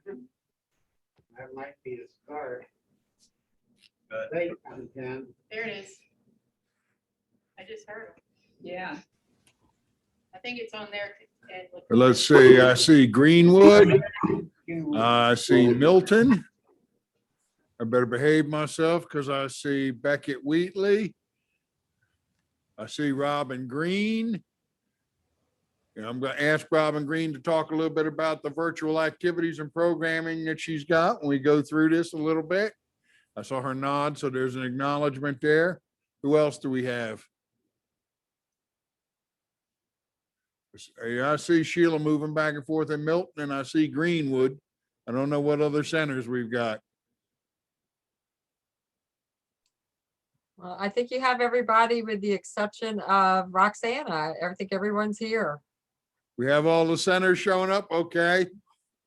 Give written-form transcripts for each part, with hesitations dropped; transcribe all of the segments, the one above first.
That might be the start. But- They come in. There it is. I just heard him. Yeah. I think it's on there. Ed, look. Let's see, I see Greenwood, I see Milton. I better behave myself because I see Beckett Wheatley. I see Robin Green. And I'm going to ask Robin Green to talk a little bit about the virtual activities and programming that she's got when we go through this a little bit. I saw her nod, so there's an acknowledgement there. Who else do we have? I see Sheila moving back and forth in Milton, and I see Greenwood. I don't know what other centers we've got. Well, I think you have everybody with the exception of Roxana. I think everyone's here. We have all the centers showing up. Okay.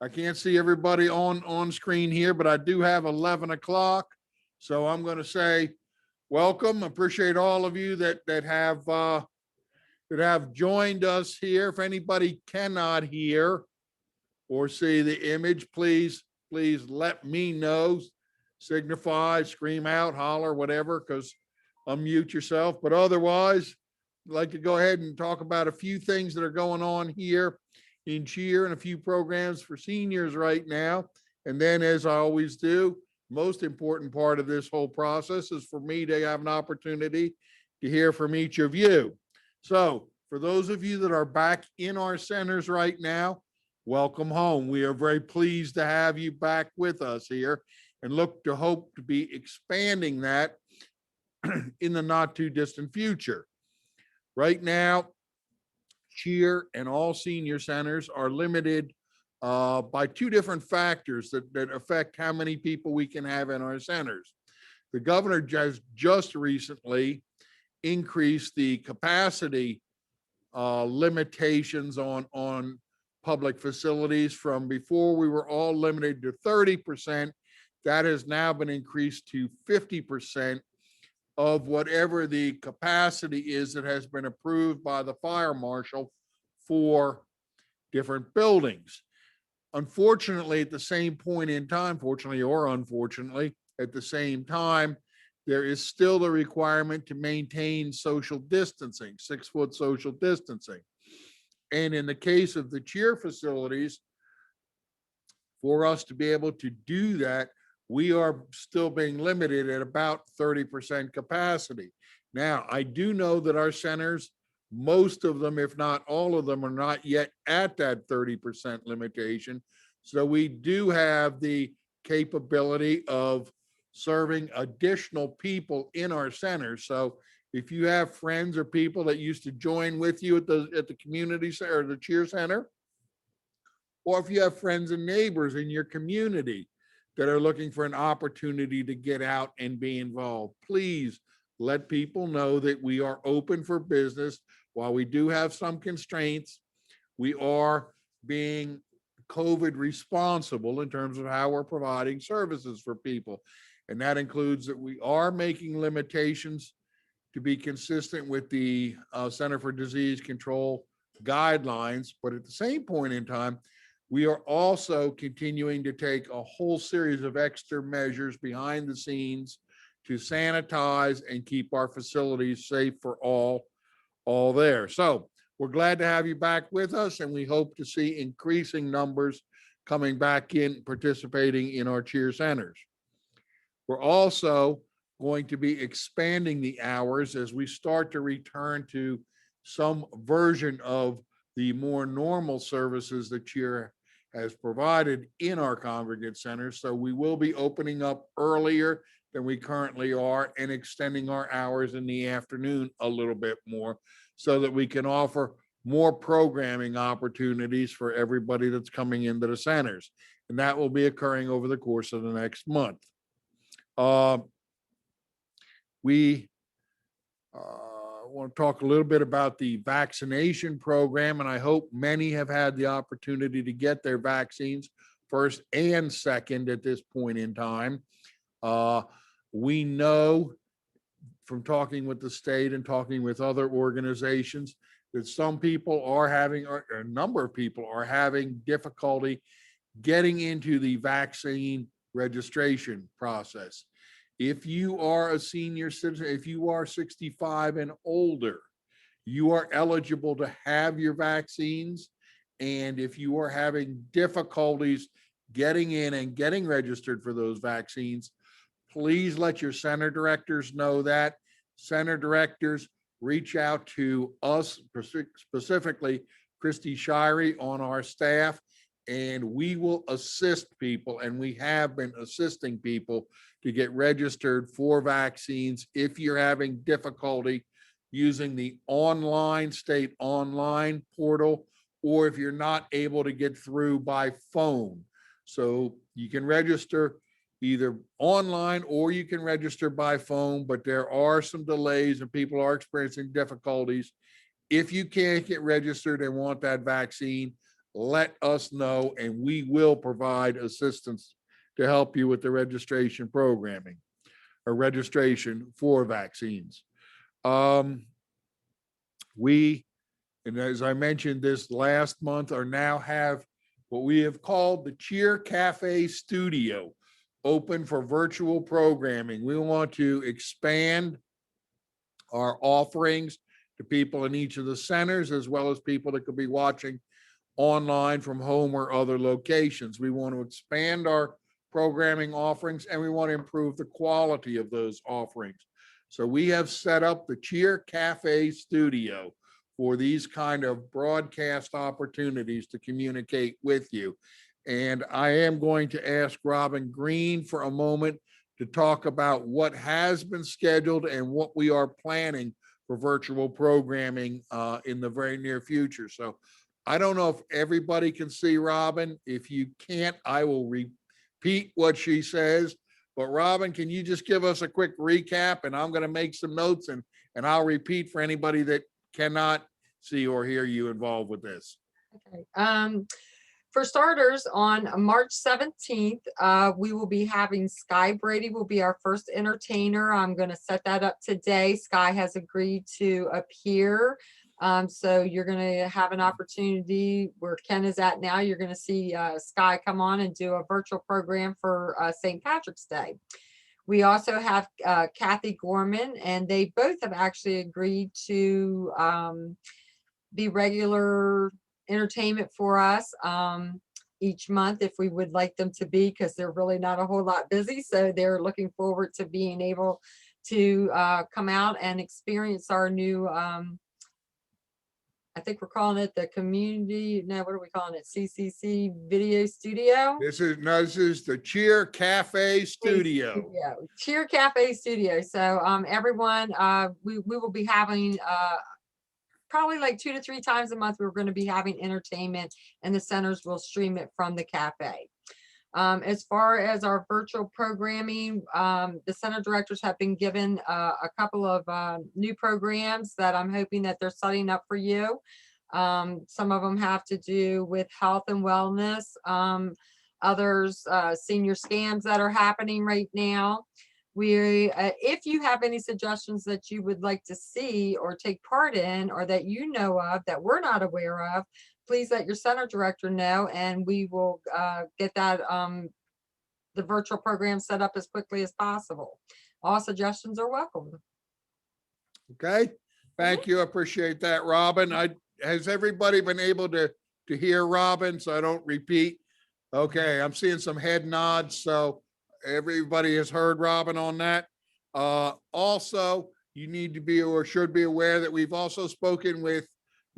I can't see everybody on screen here, but I do have 11 o'clock. So I'm going to say welcome. Appreciate all of you that have joined us here. If anybody cannot hear or see the image, please let me know. Signify, scream out, holler, whatever, because unmute yourself. But otherwise, I'd like to go ahead and talk about a few things that are going on here in cheer and a few programs for seniors right now. And then, as I always do, most important part of this whole process is for me to have an opportunity to hear from each of you. So for those of you that are back in our centers right now, welcome home. We are very pleased to have you back with us here and hope to be expanding that in the not too distant future. Right now, cheer and all senior centers are limited by two different factors that affect how many people we can have in our centers. The governor just recently increased the capacity limitations on public facilities from before we were all limited to 30%. That has now been increased to 50% of whatever the capacity is that has been approved by the fire marshal for different buildings. Unfortunately, at the same point in time, fortunately or unfortunately, at the same time, there is still the requirement to maintain social distancing, 6-foot social distancing. And in the case of the cheer facilities, for us to be able to do that, we are still being limited at about 30% capacity. Now, I do know that our centers, most of them, if not all of them, are not yet at that 30% limitation. So we do have the capability of serving additional people in our centers. So if you have friends or people that used to join with you at the community center or the cheer center, or if you have friends and neighbors in your community that are looking for an opportunity to get out and be involved, please let people know that we are open for business. While we do have some constraints, we are being COVID responsible in terms of how we're providing services for people. And that includes that we are making limitations to be consistent with the Center for Disease Control guidelines. But at the same point in time, we are also continuing to take a whole series of extra measures behind the scenes to sanitize and keep our facilities safe for all there. So we're glad to have you back with us, and we hope to see increasing numbers coming back in, participating in our cheer centers. We're also going to be expanding the hours as we start to return to some version of the more normal services that cheer has provided in our congregate centers. So we will be opening up earlier than we currently are and extending our hours in the afternoon a little bit more so that we can offer more programming opportunities for everybody that's coming into the centers. And that will be occurring over the course of the next month. We want to talk a little bit about the vaccination program, and I hope many have had the opportunity to get their vaccines, first and second, at this point in time. We know from talking with the state and talking with other organizations that some people are having, or a number of people are having difficulty getting into the vaccine registration process. If you are a senior citizen, if you are 65 and older, you are eligible to have your vaccines. And if you are having difficulties getting in and getting registered for those vaccines, please let your center directors know that. Center directors reach out to us, specifically Christy Shirey on our staff, and we will assist people, and we have been assisting people to get registered for vaccines if you're having difficulty using the state online portal, or if you're not able to get through by phone. So you can register either online or you can register by phone, but there are some delays and people are experiencing difficulties. If you can't get registered and want that vaccine, let us know and we will provide assistance to help you with the registration programming or registration for vaccines. And as I mentioned, this last month are now have what we have called the Cheer Cafe Studio open for virtual programming. We want to expand our offerings to people in each of the centers, as well as people that could be watching online from home or other locations. We want to expand our programming offerings and we want to improve the quality of those offerings. So we have set up the Cheer Cafe Studio for these kind of broadcast opportunities to communicate with you. And I am going to ask Robin Green for a moment to talk about what has been scheduled and what we are planning for virtual programming in the very near future. So I don't know if everybody can see Robin. If you can't, I will repeat what she says. But Robin, can you just give us a quick recap? And I'm going to make some notes and I'll repeat for anybody that cannot see or hear you involved with this. Okay. For starters, on March 17th, we will be having Sky Brady will be our first entertainer. I'm going to set that up today. Sky has agreed to appear. So you're going to have an opportunity where Ken is at now. You're going to see Sky come on and do a virtual program for St. Patrick's Day. We also have Kathy Gorman, and they both have actually agreed to be regular entertainment for us each month if we would like them to be, because they're really not a whole lot busy. So they're looking forward to being able to come out and experience our new I think we're calling it the community. No, what are we calling it? CCC Video Studio. This is the Cheer Cafe Studio. Cheer Cafe Studio. So everyone, we will be having probably like 2 to 3 times a month. We're going to be having entertainment, and the centers will stream it from the cafe. As far as our virtual programming, the center directors have been given a couple of new programs that I'm hoping that they're setting up for you. Some of them have to do with health and wellness. Others, senior scams that are happening right now. If you have any suggestions that you would like to see or take part in, or that you know of that we're not aware of, please let your center director know, and we will get that the virtual program set up as quickly as possible. All suggestions are welcome. Okay, thank you. I appreciate that, Robin. Has everybody been able to hear Robin, so I don't repeat? Okay, I'm seeing some head nods, so everybody has heard Robin on that. Also, you need to be or should be aware that we've also spoken with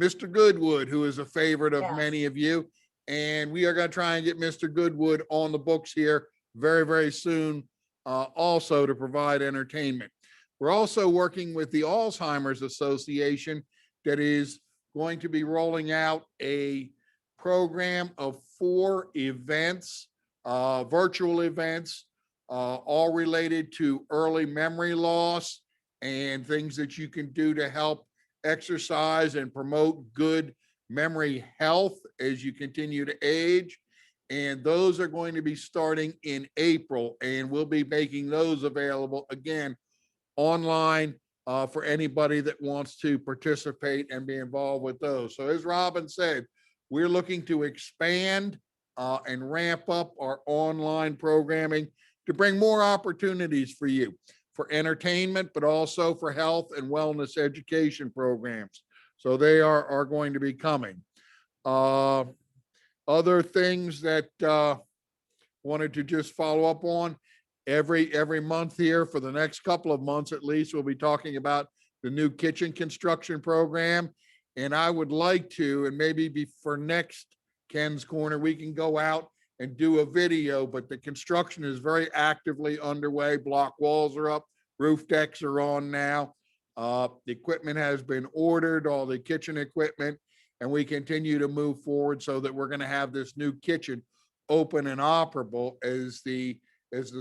Mr. Goodwood, who is a favorite of many of you. And we are going to try and get Mr. Goodwood on the books here very, very soon, also to provide entertainment. We're also working with the Alzheimer's Association that is going to be rolling out a program of 4 events, virtual events, all related to early memory loss and things that you can do to help exercise and promote good memory health as you continue to age. And those are going to be starting in April, and we'll be making those available again online for anybody that wants to participate and be involved with those. So as Robin said, we're looking to expand and ramp up our online programming to bring more opportunities for you for entertainment, but also for health and wellness education programs. So they are going to be coming. Other things that wanted to just follow up on, every month here for the next couple of months at least, we'll be talking about the new kitchen construction program. And I would like to, and maybe for next Ken's Corner, we can go out and do a video, but the construction is very actively underway. Block walls are up, roof decks are on now. The equipment has been ordered, all the kitchen equipment, and we continue to move forward so that we're going to have this new kitchen open and operable as the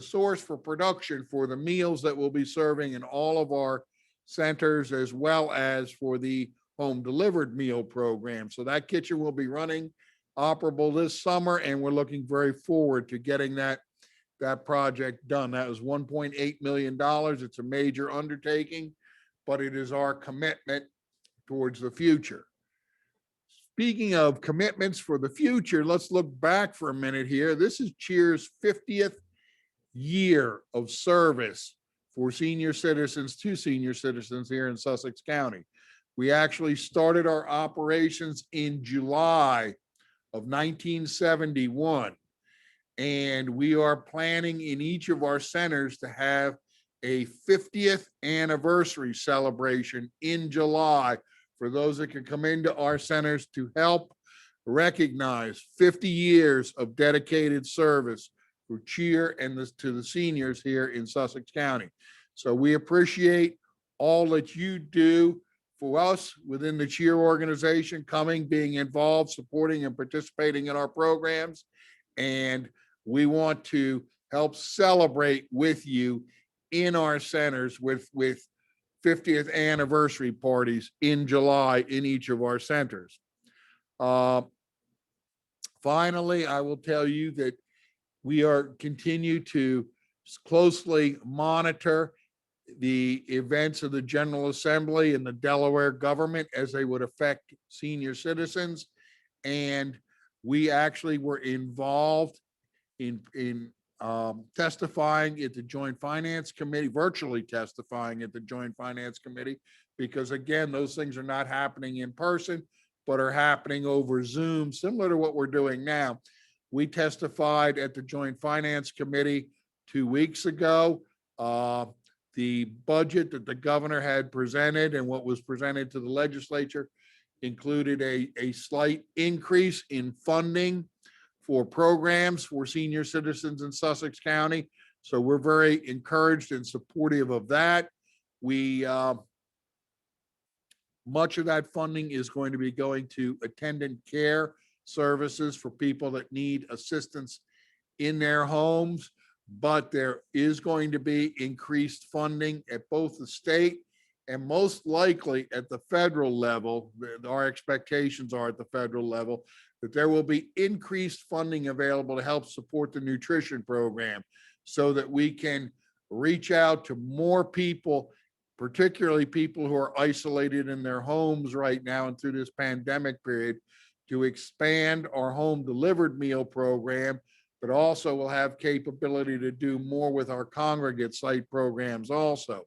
source for production for the meals that we'll be serving in all of our centers, as well as for the home delivered meal program. So that kitchen will be running operable this summer, and we're looking very forward to getting that project done. That was $1.8 million. It's a major undertaking, but it is our commitment towards the future. Speaking of commitments for the future, let's look back for a minute here. This is Cheer's 50th year of service for senior citizens to senior citizens here in Sussex County. We actually started our operations in July of 1971. And we are planning in each of our centers to have a 50th anniversary celebration in July for those that can come into our centers to help recognize 50 years of dedicated service for Cheer and to the seniors here in Sussex County. So we appreciate all that you do for us within the Cheer organization, coming, being involved, supporting and participating in our programs. And we want to help celebrate with you in our centers with 50th anniversary parties in July in each of our centers. Finally, I will tell you that we continue to closely monitor the events of the General Assembly and the Delaware government as they would affect senior citizens. And we actually were involved in testifying at the Joint Finance Committee, virtually testifying at the Joint Finance Committee, because again, those things are not happening in person, but are happening over Zoom, similar to what we're doing now. We testified at the Joint Finance Committee 2 weeks ago. The budget that the governor had presented and what was presented to the legislature included a slight increase in funding for programs for senior citizens in Sussex County. So we're very encouraged and supportive of that. Much of that funding is going to be going to attendant care services for people that need assistance in their homes, but there is going to be increased funding at both the state and most likely at the federal level. Our expectations are at the federal level that there will be increased funding available to help support the nutrition program so that we can reach out to more people, particularly people who are isolated in their homes right now and through this pandemic period, to expand our home delivered meal program, but also will have capability to do more with our congregate site programs also.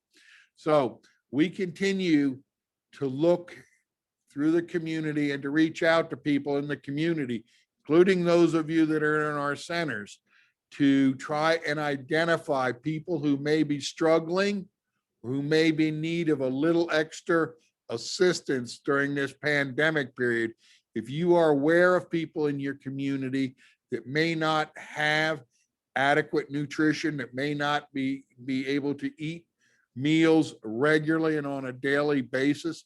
So we continue to look through the community and to reach out to people in the community, including those of you that are in our centers, to try and identify people who may be struggling, who may be in need of a little extra assistance during this pandemic period. If you are aware of people in your community that may not have adequate nutrition, that may not be able to eat meals regularly and on a daily basis,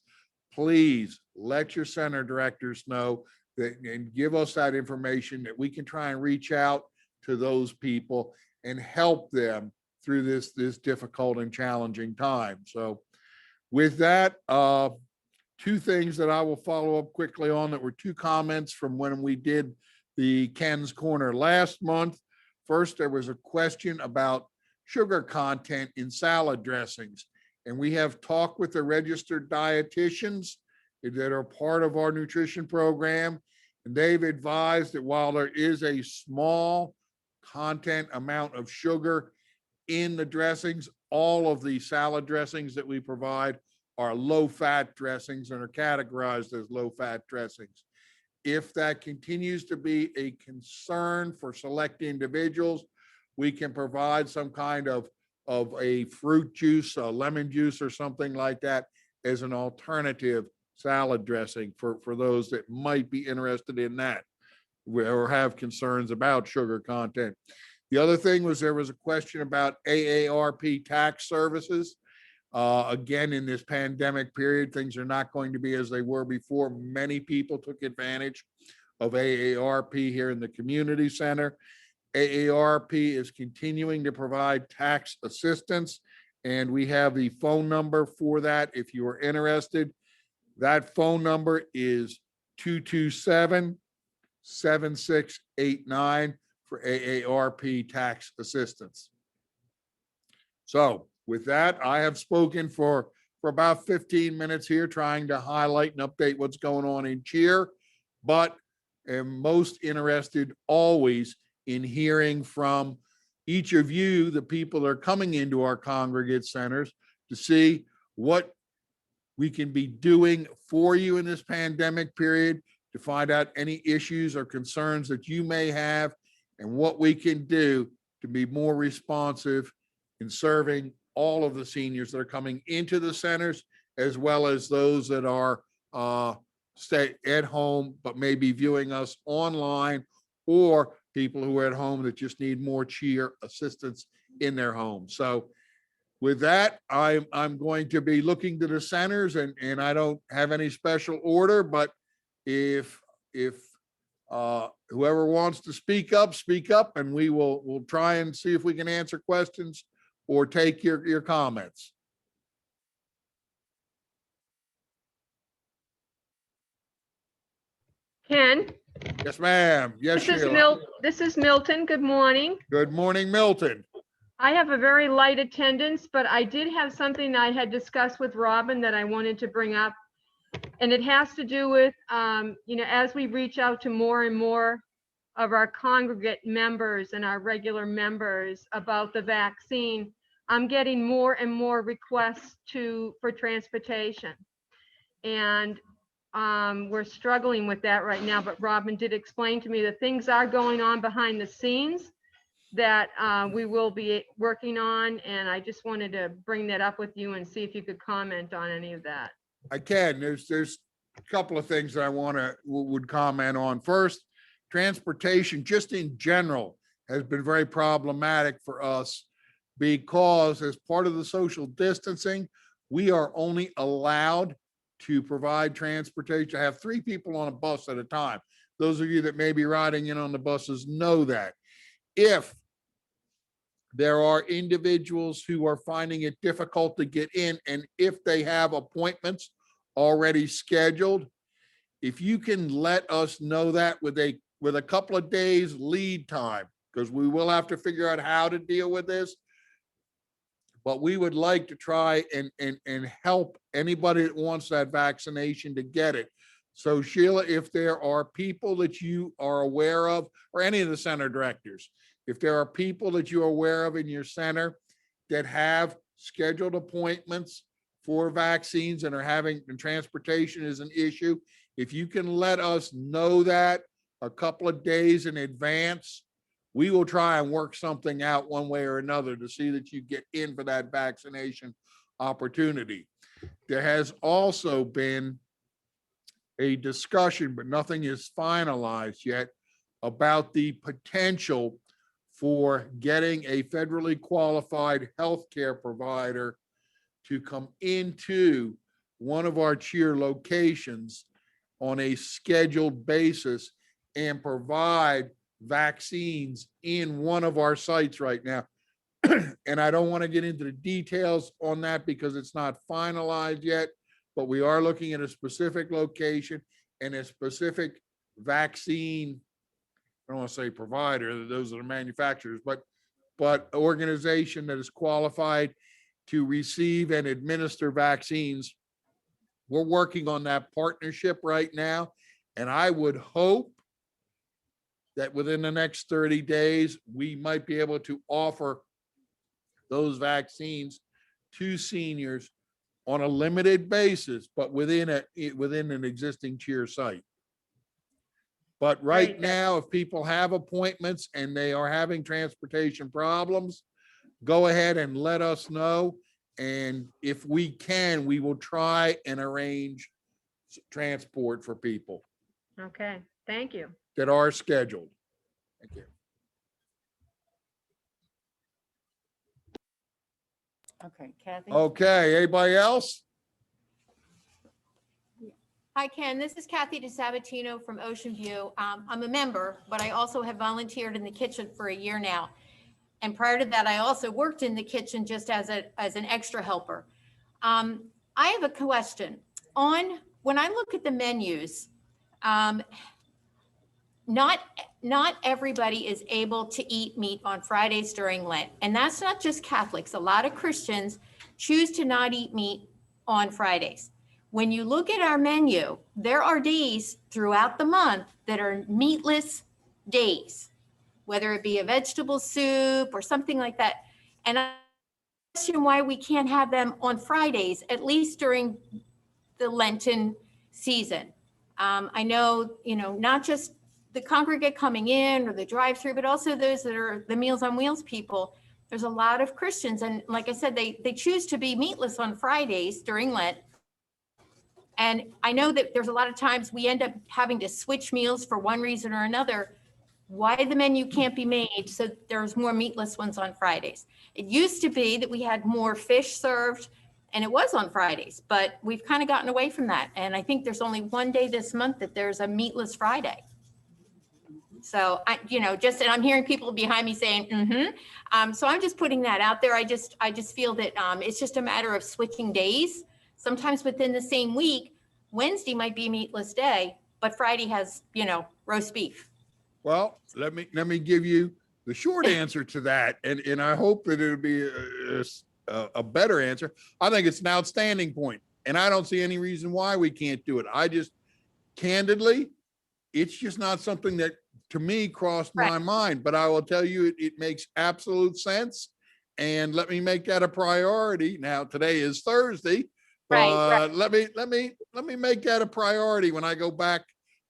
please let your center directors know that and give us that information that we can try and reach out to those people and help them through this difficult and challenging time. So with that, two things that I will follow up quickly on that were two comments from when we did the Ken's Corner last month. First, there was a question about sugar content in salad dressings. And we have talked with the registered dietitians that are part of our nutrition program. And they've advised that while there is a small content amount of sugar in the dressings, all of the salad dressings that we provide are low-fat dressings and are categorized as low-fat dressings. If that continues to be a concern for select individuals, we can provide some kind of a fruit juice, a lemon juice or something like that as an alternative salad dressing for those that might be interested in that or have concerns about sugar content. The other thing was there was a question about AARP tax services. Again, in this pandemic period, things are not going to be as they were before. Many people took advantage of AARP here in the community center. AARP is continuing to provide tax assistance, and we have the phone number for that if you are interested. That phone number is 227-7689 for AARP tax assistance. So with that, I have spoken for about 15 minutes here, trying to highlight and update what's going on in Cheer, but am most interested always in hearing from each of you, the people that are coming into our congregate centers, to see what we can be doing for you in this pandemic period, to find out any issues or concerns that you may have, and what we can do to be more responsive in serving all of the seniors that are coming into the centers, as well as those that are stay at home but may be viewing us online, or people who are at home that just need more cheer assistance in their home. So with that, I'm going to be looking to the centers, and I don't have any special order, but if whoever wants to speak up, and we'll try and see if we can answer questions or take your comments. Ken, Yes, ma'am. Yes, this is Sheila. This is Milton. Good morning. Good morning, Milton. I have a very light attendance, but I did have something I had discussed with Robin that I wanted to bring up. And it has to do with, as we reach out to more and more of our congregate members and our regular members about the vaccine, I'm getting more and more requests for transportation. And we're struggling with that right now, but Robin did explain to me that things are going on behind the scenes that we will be working on. And I just wanted to bring that up with you and see if you could comment on any of that. I can. There's a couple of things that I would comment on. First, transportation just in general has been very problematic for us, because as part of the social distancing, we are only allowed to provide transportation. I have 3 people on a bus at a time. Those of you that may be riding in on the buses know that. If there are individuals who are finding it difficult to get in, and if they have appointments already scheduled, if you can let us know that with a couple of days lead time, because we will have to figure out how to deal with this. But we would like to try and help anybody that wants that vaccination to get it. So Sheila, if there are people that you are aware of, or any of the center directors, if there are people that you are aware of in your center that have scheduled appointments for vaccines and and transportation is an issue, if you can let us know that a couple of days in advance, we will try and work something out one way or another to see that you get in for that vaccination opportunity. There has also been a discussion, but nothing is finalized yet, about the potential for getting a federally qualified healthcare provider to come into one of our cheer locations on a scheduled basis and provide vaccines in one of our sites right now. And I don't want to get into the details on that because it's not finalized yet, but we are looking at a specific location and a specific vaccine, I don't want to say provider, those are the manufacturers, but organization that is qualified to receive and administer vaccines. We're working on that partnership right now, and I would hope that within the next 30 days, we might be able to offer those vaccines to seniors on a limited basis, but within an existing cheer site. But right Right. now, if people have appointments and they are having transportation problems, go ahead and let us know. And if we can, we will try and arrange transport for people Okay, thank you. that are scheduled. Thank you. Okay, Kathy. Okay, anybody else? Hi, Ken. This is Kathy DeSabatino from Ocean View. I'm a member, but I also have volunteered in the kitchen for a year now. And prior to that, I also worked in the kitchen just as an extra helper. I have a question. When I look at the menus, not everybody is able to eat meat on Fridays during Lent. And that's not just Catholics. A lot of Christians choose to not eat meat on Fridays. When you look at our menu, there are days throughout the month that are meatless days, whether it be a vegetable soup or something like that. And I question why we can't have them on Fridays, at least during the Lenten season. I know, not just the congregate coming in or the drive-through, but also those that are the Meals on Wheels people. There's a lot of Christians, and like I said, they choose to be meatless on Fridays during Lent. And I know that there's a lot of times we end up having to switch meals for one reason or another. Why the menu can't be made so there's more meatless ones on Fridays. It used to be that we had more fish served, and it was on Fridays, but we've kind of gotten away from that. And I think there's only one day this month that there's a meatless Friday. So and I'm hearing people behind me saying, so I'm just putting that out there. I just feel that it's just a matter of switching days. Sometimes within the same week, Wednesday might be a meatless day, but Friday has, roast beef. Well, let me give you the short answer to that, and I hope that it'll be a better answer. I think it's an outstanding point, and I don't see any reason why we can't do it. I just, candidly, it's just not something that, to me, crossed my mind. But I will tell you, it makes absolute sense, and let me make that a priority. Now, today is Thursday, but let me make that a priority when I go back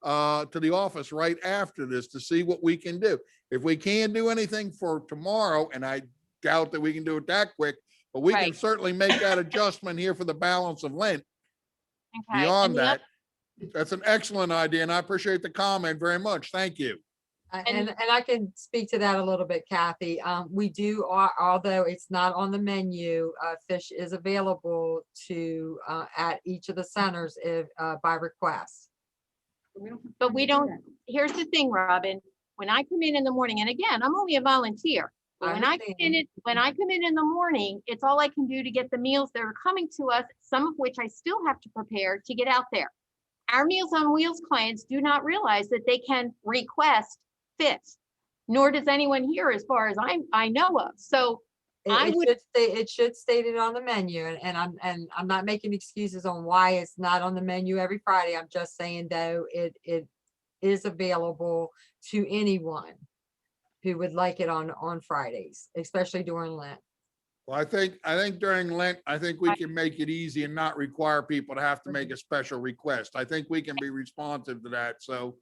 to the office right after this to see what we can do. If we can't do anything for tomorrow, and I doubt that we can do it that quick, but we can certainly make that adjustment here for the balance of Lent. Okay. Beyond that, that's an excellent idea, and I appreciate the comment very much. Thank you. And I can speak to that a little bit, Kathy. We do, although it's not on the menu, fish is available to at each of the centers if by request. But we don't, here's the thing, Robin, when I come in the morning, and again, I'm only a volunteer. But when I come in the morning, it's all I can do to get the meals that are coming to us, some of which I still have to prepare to get out there. Our Meals on Wheels clients do not realize that they can request fish, nor does anyone here, as far as I know of. So It should state it on the menu, and I'm not making excuses on why it's not on the menu every Friday. I'm just saying, though, it is available to anyone who would like it on Fridays, especially during Lent. Well, I think during Lent, I think we can make it easy and not require people to have to make a special request. I think we can be responsive to that. So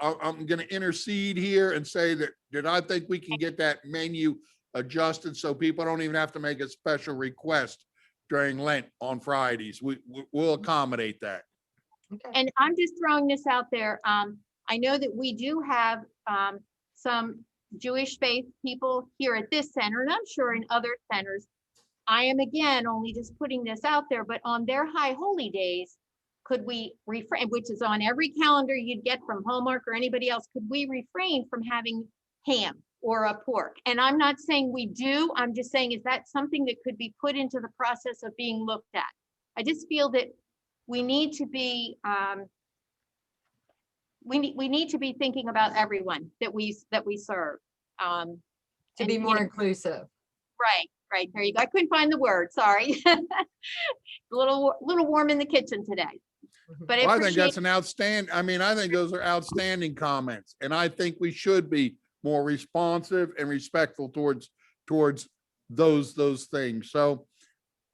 I'm going to intercede here and say that I think we can get that menu adjusted so people don't even have to make a special request during Lent on Fridays. We'll accommodate that. Okay. And I'm just throwing this out there. I know that we do have some Jewish faith people here at this center, and I'm sure in other centers. I am, again, only just putting this out there, but on their high holy days, could we refrain, which is on every calendar you'd get from Hallmark or anybody else, could we refrain from having ham or a pork? And I'm not saying we do, I'm just saying, is that something that could be put into the process of being looked at? I just feel that we need to be, we need to be thinking about everyone that we serve. To be more inclusive. Right, there you go. I couldn't find the word, sorry. A little warm in the kitchen today. But Well, I I think that's appreciate, an outstanding, I mean, I think those are outstanding comments, and I think we should be more responsive and respectful towards those things. So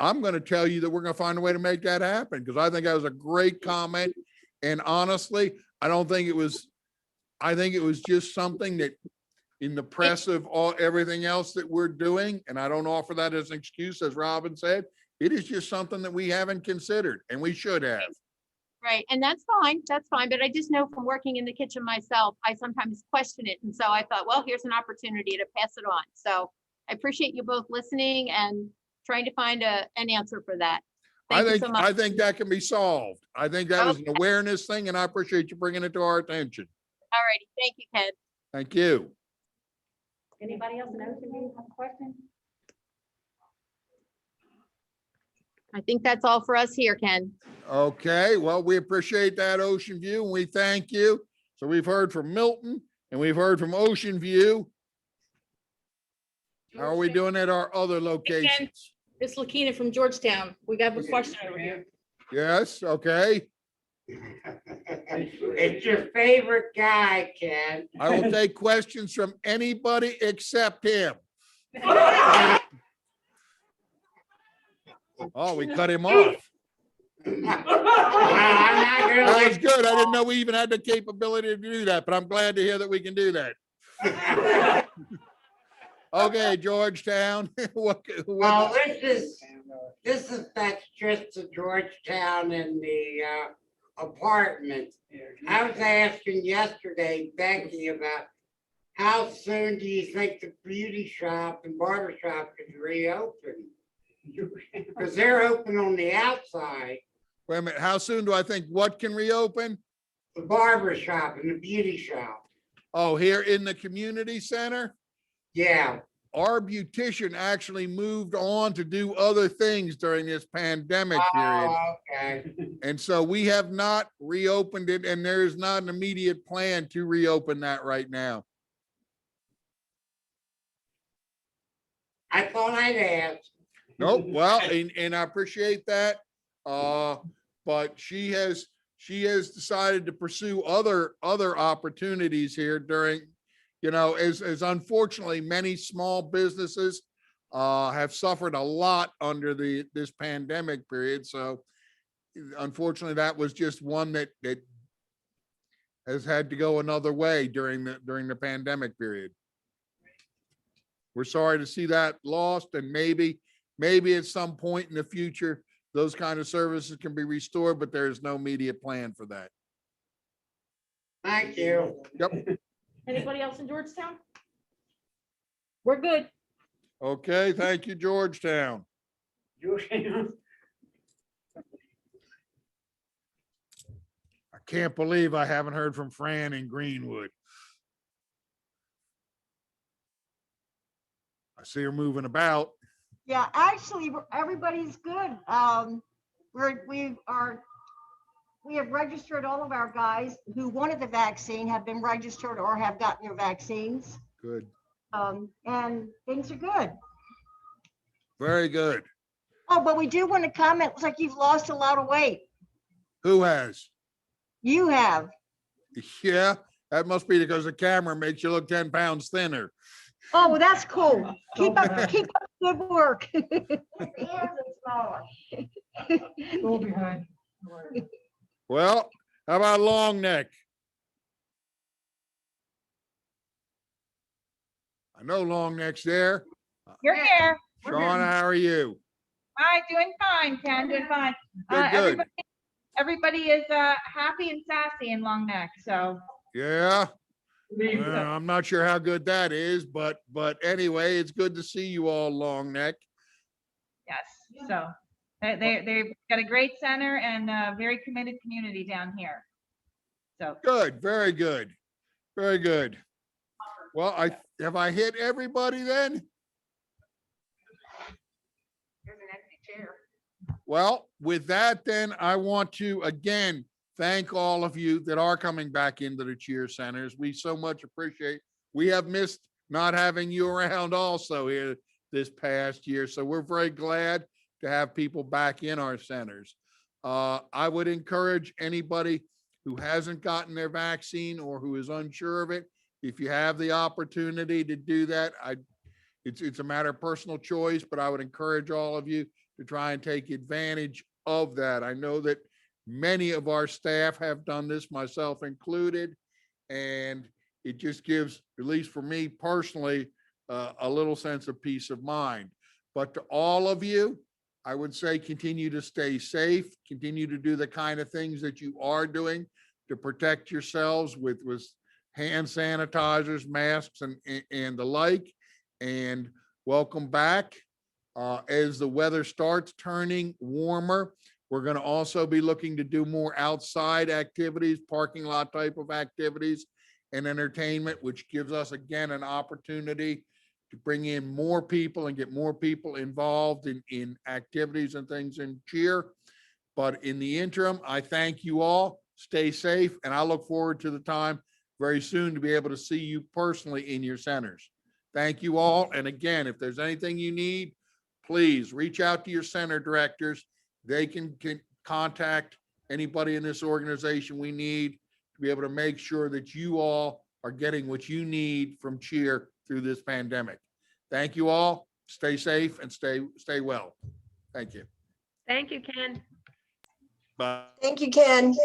I'm gonna tell you that we're gonna find a way to make that happen, because I think that was a great comment. And honestly, I don't think it was, I think it was just something that in the press of everything else that we're doing, and I don't offer that as an excuse, as Robin said, it is just something that we haven't considered, and we should have. right, and that's fine, but I just know from working in the kitchen myself, I sometimes question it. And so I thought, well, here's an opportunity to pass it on. So I appreciate you both listening and trying to find an answer for that. Thank you so much. I think that can be solved. I think that was an awareness thing, and I appreciate you bringing it to our attention. All righty, thank you, Ken. Thank you. Anybody else know if you have a question? I think that's all for us here, Ken. Okay, well, we appreciate that, Ocean View, and we thank you. So we've heard from Milton and we've heard from Ocean View. How are we doing at our other locations? It's Lakina from Georgetown. We got a question over here. Yes, okay. It's your favorite guy, Ken. I will take questions from anybody except him. Oh, we cut him off. I'm not gonna That was let good. I didn't know we even had the capability to do that, but I'm glad to hear that we can do that. Okay, Georgetown. Well, What, this affects just the Georgetown and the apartment. I was asking yesterday Becky about how soon do you think the beauty shop and barber shop could reopen? Because they're open on the outside, wait a minute, how soon do I think what can reopen? the barber shop and the beauty shop. Oh, here in the community center? Yeah, Our beautician actually moved on to do other things during this pandemic period. oh, okay. And so we have not reopened it, and there is not an immediate plan to reopen that right now. I thought I'd ask. Nope, well, and I appreciate that. But she has decided to pursue other opportunities here during, as unfortunately, many small businesses have suffered a lot under this pandemic period. So unfortunately, that was just one that has had to go another way during the pandemic period. We're sorry to see that lost, and maybe at some point in the future, those kind of services can be restored, but there's no immediate plan for that. Thank you. Yep. Anybody else in Georgetown? We're good. Okay, thank you, Georgetown. I can't believe I haven't heard from Fran in Greenwood. I see her moving about. Yeah, actually, everybody's good. We have registered all of our guys who wanted the vaccine, have been registered or have gotten their vaccines. Good. And things are good. Very good. Oh, but we do want to comment, looks like you've lost a lot of weight. Who has? You have. Yeah, that must be because the camera makes you look 10 pounds thinner. Oh, well, that's cool. Keep up the good work. Go behind. Well, how about Long Neck? I know Long Neck's there. You're here. Sean, how are you? Hi, doing fine, Ken, doing fine. Good, good. Everybody is happy and sassy in Long Neck, so. Yeah. I'm not sure how good that is, but anyway, it's good to see you all, Long Neck. Yes, so they've got a great center and a very committed community down here. So, Good, very good, very good. Well, have I hit everybody then? There's an empty chair. Well, with that, then I want to again thank all of you that are coming back into the cheer centers. We so much appreciate. We have missed not having you around also here this past year. So we're very glad to have people back in our centers. I would encourage anybody who hasn't gotten their vaccine or who is unsure of it, if you have the opportunity to do that, it's a matter of personal choice, but I would encourage all of you to try and take advantage of that. I know that many of our staff have done this, myself included, and it just gives, at least for me personally, a little sense of peace of mind. But to all of you, I would say continue to stay safe, continue to do the kind of things that you are doing to protect yourselves with hand sanitizers, masks, and the like. And welcome back. As the weather starts turning warmer, we're going to also be looking to do more outside activities, parking lot type of activities and entertainment, which gives us again an opportunity to bring in more people and get more people involved in activities and things in cheer. But in the interim, I thank you all. Stay safe, and I look forward to the time very soon to be able to see you personally in your centers. Thank you all. And again, if there's anything you need, please reach out to your center directors. They can contact anybody in this organization we need to be able to make sure that you all are getting what you need from cheer through this pandemic. Thank you all. Stay safe and stay well. Thank you. Thank you, Ken. Bye. Thank you, Ken.